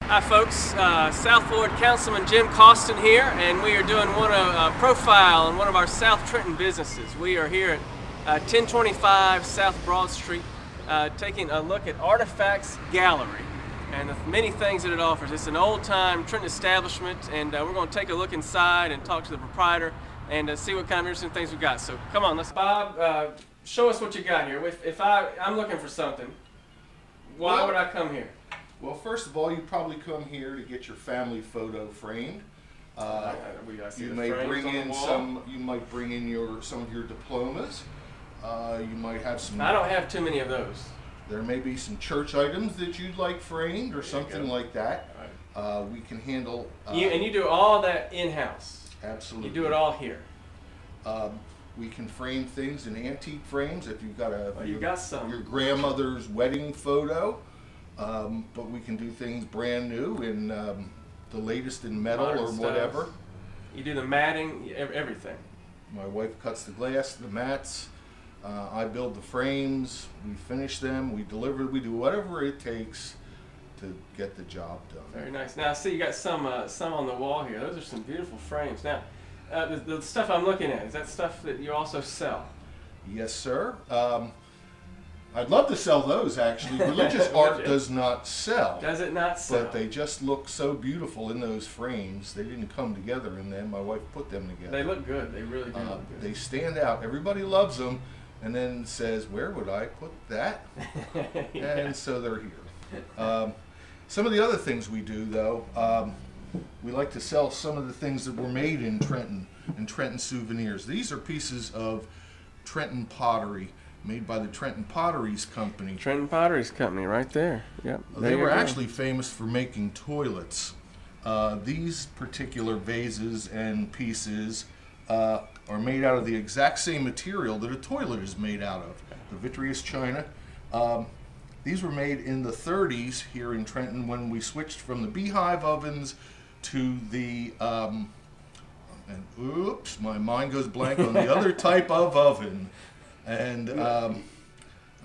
Hi folks, South Florida Councilman Jim Costin here, and we are doing a profile on one of our South Trenton businesses. We are here at 1025 South Broad Street, taking a look at Artifacts Gallery and the many things that it offers. It's an old-time Trenton establishment, and we're going to take a look inside and talk to the proprietor and see what kind of interesting things we've got. So come on, Bob, show us what you got here. If I'm looking for something, why would I come here? Well, first of all, you probably come here to get your family photo framed. You may bring in some. You might bring in some of your diplomas. You might have some. I don't have too many of those. There may be some church items that you'd like framed or something like that. Right. We can handle. And you do all that in-house. Absolutely. You do it all here. We can frame things in antique frames if you've got your grandmother's wedding photo. But we can do things brand new in the latest in metal modern or whatever. Stuff. You do the matting, everything. My wife cuts the glass, the mats. I build the frames. We finish them. We deliver. We do whatever it takes to get the job done. Very nice. Now, see, you got some on the wall here. Those are some beautiful frames. Now, the stuff I'm looking at, is that stuff that you also sell? Yes, sir. I'd love to sell those, actually. Religious art does not sell. Does it not sell? But they just look so beautiful in those frames. They didn't come together in them. My wife put them together. They look good. They really do look good. They stand out. Everybody loves them and then says, where would I put that? Yeah. And so they're here. Some of the other things we do, though, we like to sell some of the things that were made in Trenton souvenirs. These are pieces of Trenton pottery, made by the Trenton Potteries Company. Trenton Potteries Company, right there. Yep. They were actually famous for making toilets. These particular vases and pieces are made out of the exact same material that a toilet is made out of, the vitreous china. These were made in the 30s here in Trenton when we switched from the beehive ovens to the, and oops, my mind goes blank on the other type of oven. And I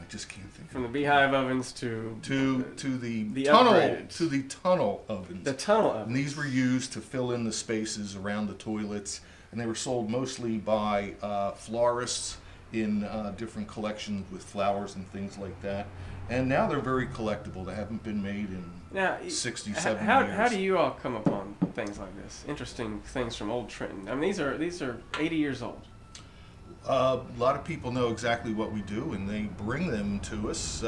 just can't think. From the beehive ovens to the tunnel ovens. The tunnel ovens. And these were used to fill in the spaces around the toilets, and they were sold mostly by florists in different collections with flowers and things like that. And now they're very collectible. They haven't been made in 60, 70 years. How do you all come upon things like this? Interesting things from old Trenton. I mean, these are 80 years old. A lot of people know exactly what we do, and they bring them to us,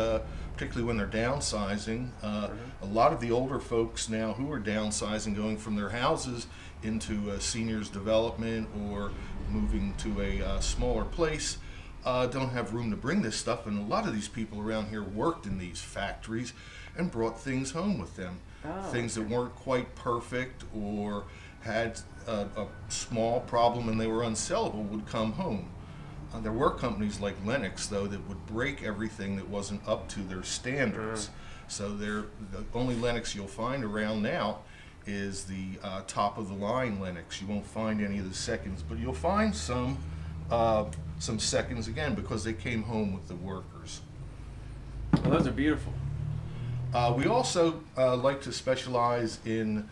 particularly when they're downsizing. A lot of the older folks now who are downsizing, going from their houses into seniors development or moving to a smaller place, don't have room to bring this stuff, and a lot of these people around here worked in these factories and brought things home with them. Things that weren't quite perfect or had a small problem and they were unsellable would come home. There were companies like Lennox, though, that would break everything that wasn't up to their standards. So the only Lennox you'll find around now is the top of the line Lennox. You won't find any of the seconds, but you'll find some seconds again because they came home with the workers. Well, those are beautiful. We also like to specialize in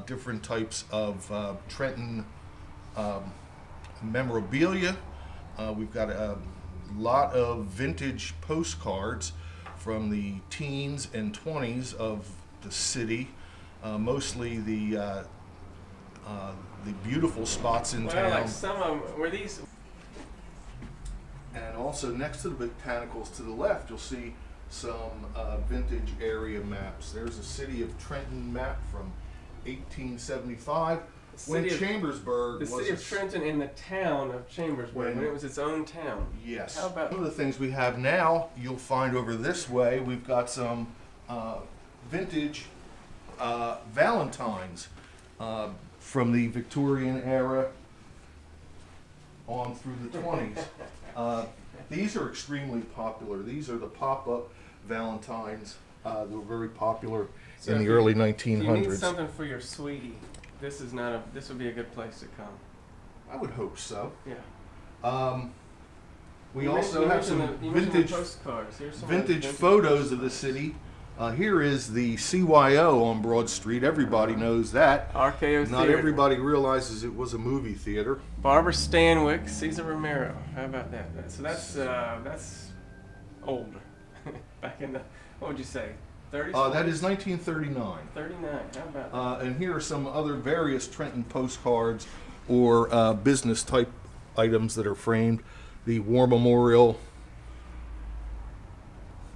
different types of Trenton memorabilia. We've got a lot of vintage postcards from the teens and 20s of the city, mostly the beautiful spots in town. Like some of them, were these? And also next to the botanicals to the left, you'll see some vintage area maps. There's a City of Trenton map from 1875. When Chambersburg was... The city of Trenton in the town of Chambersburg, when it was its own town. Yes. How about... One of the things we have now, you'll find over this way, we've got some vintage Valentines from the Victorian era on through the 20s. These are extremely popular. These are the pop-up Valentines. They were very popular in the early 1900s. If you need something for your sweetie, this would be a good place to come. I would hope so. Yeah. We also have some vintage photos of the city Here is the CYO on Broad Street. Everybody knows that. RKO Not Theater. everybody realizes it was a movie theater. Barbara Stanwyck, Cesar Romero. How about that? So that's old. Back in the, what would you say, 30s? That is 1939. 39. How about that? And here are some other various Trenton postcards or business type items that are framed. The War Memorial.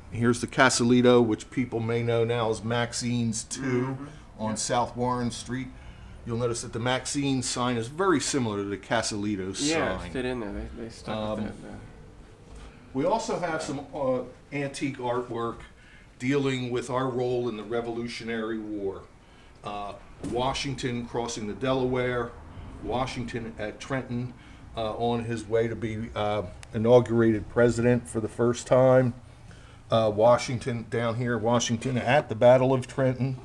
Here's the Casalito, which people may know now as Maxine's 2 on South Warren Street. You'll notice that the Maxine sign is very similar to the Casalito Yeah, sign. it fit in there. They stuck with that. We also have some antique artwork dealing with our role in the Revolutionary War. Washington crossing the Delaware, Washington at Trenton on his way to be inaugurated president for the first time. Washington down here, Washington at the Battle of Trenton.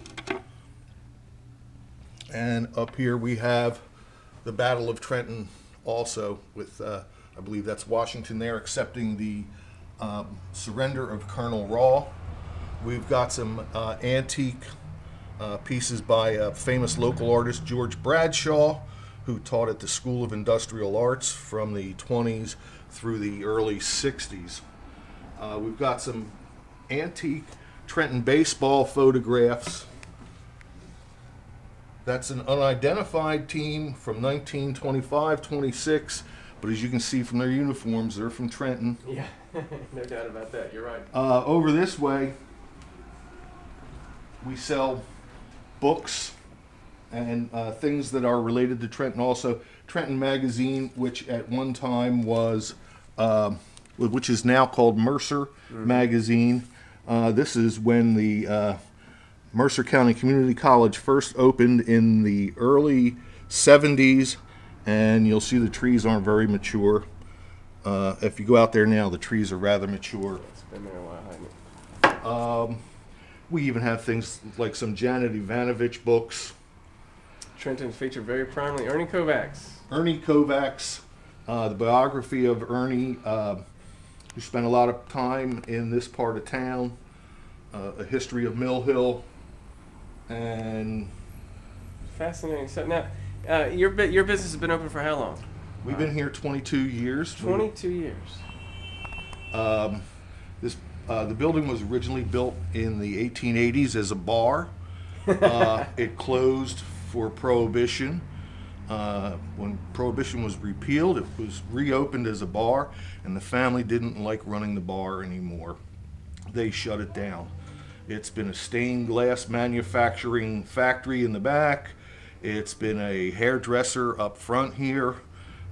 And up here we have the Battle of Trenton also with, I believe that's Washington there accepting the surrender of Colonel Raw. We've got some antique pieces by famous local artist George Bradshaw, who taught at the School of Industrial Arts from the 20s through the early 60s. We've got some antique Trenton baseball photographs. That's an unidentified team from 1925-26, but as you can see from their uniforms, they're from Trenton. Yeah, no doubt about that. You're right. Over this way, we sell books and things that are related to Trenton. Also, Trenton Magazine, which at one time was, which is now called Mercer Magazine. This is when the Mercer County Community College first opened in the early 70s, and you'll see the trees aren't very mature. If you go out there now, the trees are rather mature. It's been there a while, hasn't it? We even have things like some Janet Ivanovich books. Trenton featured very prominently Ernie Kovacs. Ernie Kovacs, the biography of Ernie, who spent a lot of time in this part of town, a history of Mill Hill, and Fascinating. So now, your business has been open for how long? we've been here 22 years. 22 years. The building was originally built in the 1880s as a bar. It closed for Prohibition. When Prohibition was repealed, it was reopened as a bar, and the family didn't like running the bar anymore. They shut it down. It's been a stained glass manufacturing factory in the back. It's been a hairdresser up front here,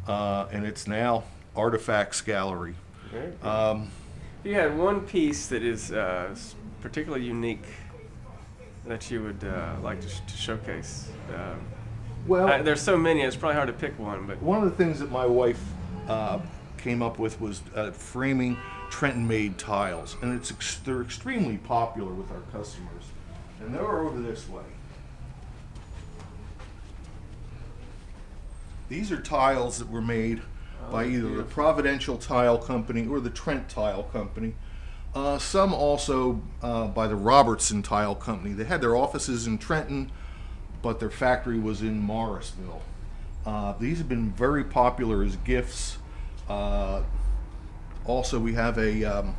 and it's now Artifacts Gallery. Very good. If you had one piece that is particularly unique that you would like to showcase, Well, there's so many, it's probably hard to pick one. But one of the things that my wife came up with was framing Trenton-made tiles, and they're extremely popular with our customers. And they're over this way. These are tiles that were made by either the Providential Tile Company or the Trent Tile Company. Some also by the Robertson Tile Company. They had their offices in Trenton, but their factory was in Morrisville. These have been very popular as gifts. Also, we have a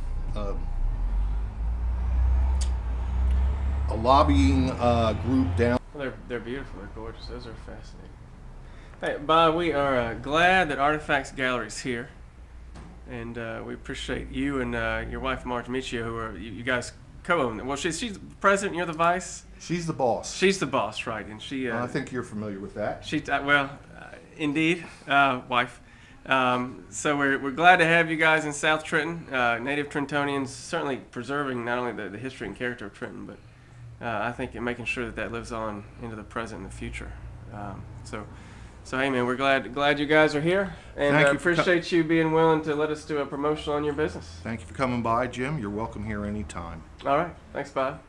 lobbying group down. well, they're beautiful, they're gorgeous, those are fascinating. Hey, Bob, we are glad that Artifacts Gallery is here, and we appreciate you and your wife Marge Michio, who are you guys co-own it. Well, she's the president, you're the vice. She's the boss. She's the boss, right? And she. I think you're familiar with that. She indeed, wife. So we're glad to have you guys in South Trenton, native Trentonians, certainly preserving not only the history and character of Trenton, but I think in making sure that lives on into the present and the future. So hey man, we're glad you guys are here, and appreciate you being willing to let us do a promotion on your business. Thank you for coming by, Jim. You're welcome here anytime. All right, thanks, Bob.